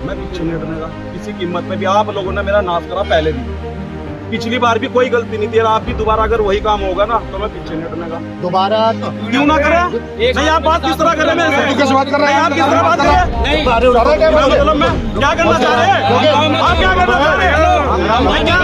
मैं पीछे नहीं हटने का किसी कीमत पे भी। आप लोगों ने मेरा नाश करा पहले भी, पिछली बार भी कोई गलती नहीं थी। आप भी दोबारा अगर वही काम होगा ना तो मैं पीछे नहीं हटने का। दोबारा क्यों ना करें? नहीं, आप बात किस तरह करें मेरे से? बात कर रहे हैं आप किस तरह बात कर रहे हैं? मतलब मैं क्या करना चाह रहे हैं? आप क्या करना चाह रहे हैं? मैं क्या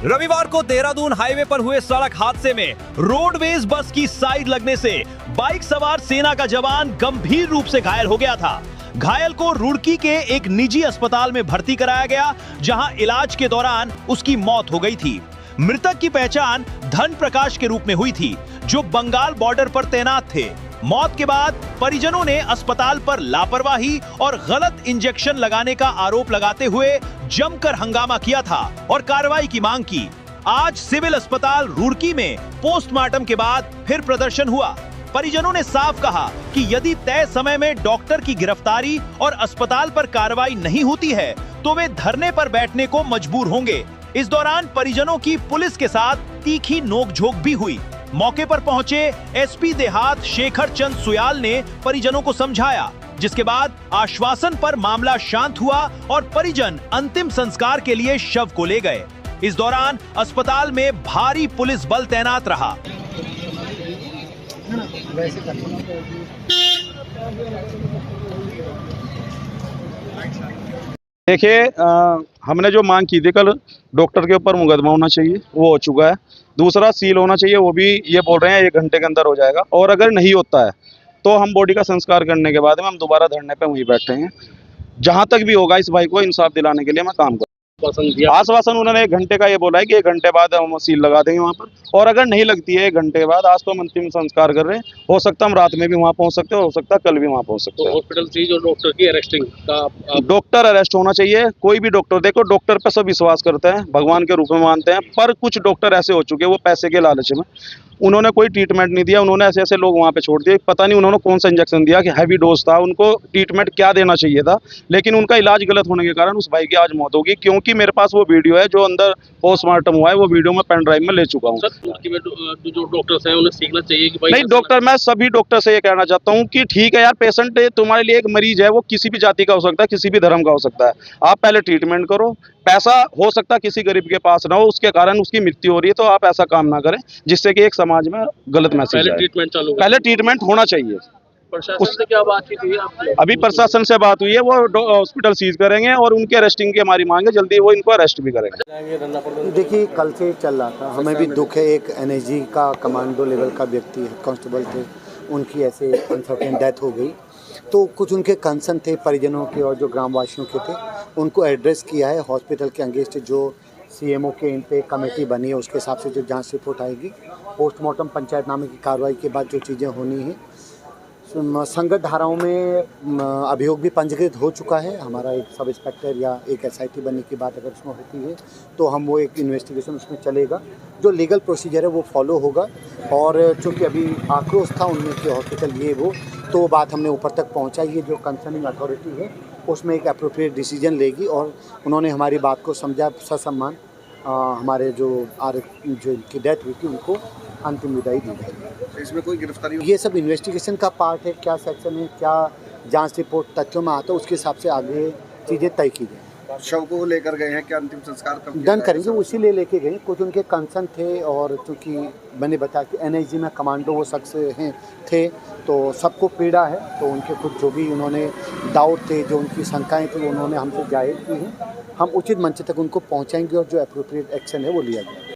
रविवार को देहरादून हाईवे पर हुए सड़क हादसे में रोडवेज बस की साइड लगने से बाइक सवार सेना का जवान गंभीर रूप से घायल हो गया था। घायल को रुड़की के एक निजी अस्पताल में भर्ती कराया गया, जहां इलाज के दौरान उसकी मौत हो गई थी। मृतक की पहचान धन प्रकाश के रूप में हुई थी, जो बंगाल बॉर्डर पर तैनात थे। मौत के बाद परिजनों ने अस्पताल पर लापरवाही और गलत इंजेक्शन लगाने का आरोप लगाते हुए जमकर हंगामा किया था और कार्रवाई की मांग की। आज सिविल अस्पताल रुड़की में पोस्टमार्टम के बाद फिर प्रदर्शन हुआ। परिजनों ने साफ कहा कि यदि तय समय में डॉक्टर की गिरफ्तारी और अस्पताल पर कार्रवाई नहीं होती है तो वे धरने पर बैठने को मजबूर होंगे। इस दौरान परिजनों की पुलिस के साथ तीखी नोकझोंक भी हुई। मौके पर पहुंचे एसपी देहात शेखर चंद सुयाल ने परिजनों को समझाया, जिसके बाद आश्वासन पर मामला शांत हुआ और परिजन अंतिम संस्कार के लिए शव को ले गए। इस दौरान अस्पताल में भारी पुलिस बल तैनात रहा। देखिए, हमने जो मांग की थी कल, डॉक्टर के ऊपर मुकदमा होना चाहिए, वो हो चुका है। दूसरा सील होना चाहिए, वो भी ये बोल रहे हैं 1 घंटे के अंदर हो जाएगा। और अगर नहीं होता है तो हम बॉडी का संस्कार करने के बाद में हम दोबारा धरने पे वहीं बैठे हैं। जहां तक भी होगा इस भाई को इंसाफ दिलाने के लिए मैं काम करूँ। आश्वासन उन्होंने 1 घंटे का ये बोला है कि 1 घंटे बाद हम सील लगा देंगे वहाँ पर। और अगर नहीं लगती है 1 घंटे बाद, आज तो हम अंतिम संस्कार कर रहे हैं, हो सकता हम रात में भी वहाँ पहुँच सकते हैं, हो सकता है कल भी वहाँ पहुँच सकते हैं। हॉस्पिटल सीज और डॉक्टर की अरेस्टिंग का डॉक्टर अरेस्ट होना चाहिए। कोई भी डॉक्टर, देखो डॉक्टर पे सब विश्वास करते हैं, भगवान के रूप में मानते हैं, पर कुछ डॉक्टर ऐसे हो चुके हैं वो पैसे के लालच में उन्होंने कोई ट्रीटमेंट नहीं दिया। उन्होंने ऐसे ऐसे लोग वहाँ पे छोड़ दिए। पता नहीं उन्होंने कौन सा इंजेक्शन दिया कि हैवी डोज था, उनको ट्रीटमेंट क्या देना चाहिए था, लेकिन उनका इलाज गलत होने के कारण उस भाई की आज मौत होगी। क्योंकि मेरे पास वो वीडियो है जो अंदर पोस्टमार्टम हुआ है, वो वीडियो मैं पेन ड्राइव में ले चुका हूँ। जो डॉक्टर्स हैं उन्हें सीखना चाहिए कि भाई नहीं, डॉक्टर, मैं सभी डॉक्टर से ये कहना चाहता हूँ कि ठीक है यार, पेशेंट तुम्हारे लिए एक मरीज है, वो किसी भी जाति का हो सकता है, किसी भी धर्म का हो सकता है। आप पहले ट्रीटमेंट करो। पैसा हो सकता है किसी गरीब के पास ना हो, उसके कारण उसकी मृत्यु हो रही है, तो आप ऐसा काम ना करें जिससे कि एक समाज में गलत मैसेज जाए। पहले ट्रीटमेंट होना चाहिए। प्रशासन से क्या बातचीत हुई आपकी? अभी प्रशासन से बात हुई है, वो हॉस्पिटल सीज करेंगे और उनके अरेस्टिंग की हमारी मांग है, जल्दी वो इनको अरेस्ट भी करेंगे। देखिए, कल से चल रहा था, हमें भी दुख है। एक एनएसजी का कमांडो लेवल का व्यक्ति है, कांस्टेबल थे, उनकी ऐसे अनसर्टेन डेथ हो गई। तो कुछ उनके कंसर्न थे परिजनों के और जो ग्रामवासियों के थे, उनको एड्रेस किया है। हॉस्पिटल के अगेंस्ट जो सीएमओ के इन पे कमेटी बनी है, उसके हिसाब से जो जांच रिपोर्ट आएगी, पोस्टमार्टम पंचायतनामे की कार्रवाई के बाद जो चीज़ें होनी है। संगत धाराओं में अभियोग भी पंजीकृत हो चुका है। हमारा एक सब इंस्पेक्टर या एक एसआईटी बनने की बात अगर उसमें होती है तो हम वो एक इन्वेस्टिगेशन उसमें चलेगा, जो लीगल प्रोसीजर है वो फॉलो होगा। और चूँकि अभी आक्रोश था उनमें कि हॉस्पिटल ये वो, तो बात हमने ऊपर तक पहुँचाई है। जो कंसर्निंग अथॉरिटी है उसमें एक अप्रोप्रिएट डिसीजन लेगी और उन्होंने हमारी बात को समझा। ससम्मान हमारे जो इनकी डेथ हुई थी उनको अंतिम विदाई दी जाएगी। इसमें कोई गिरफ्तारी? ये सब इन्वेस्टिगेशन का पार्ट है। क्या सेक्शन है, क्या जांच रिपोर्ट तथ्यों में आता है, उसके हिसाब से आगे चीज़ें तय की जाए। शव को लेकर गए हैं, क्या अंतिम संस्कार कब डन करेंगे? उसी लिए लेके गए। कुछ उनके कंसर्न थे और चूँकि मैंने बताया कि एनआईजी में कमांडो वो शख्स थे, तो सबको पीड़ा है। तो उनके कुछ जो भी उन्होंने डाउट थे, जो उनकी शंकाएँ थी, उन्होंने हमसे जाहिर की हैं। हम उचित मंच तक उनको पहुँचाएंगे और जो अप्रोप्रिएट एक्शन है वो लिया जाएगा।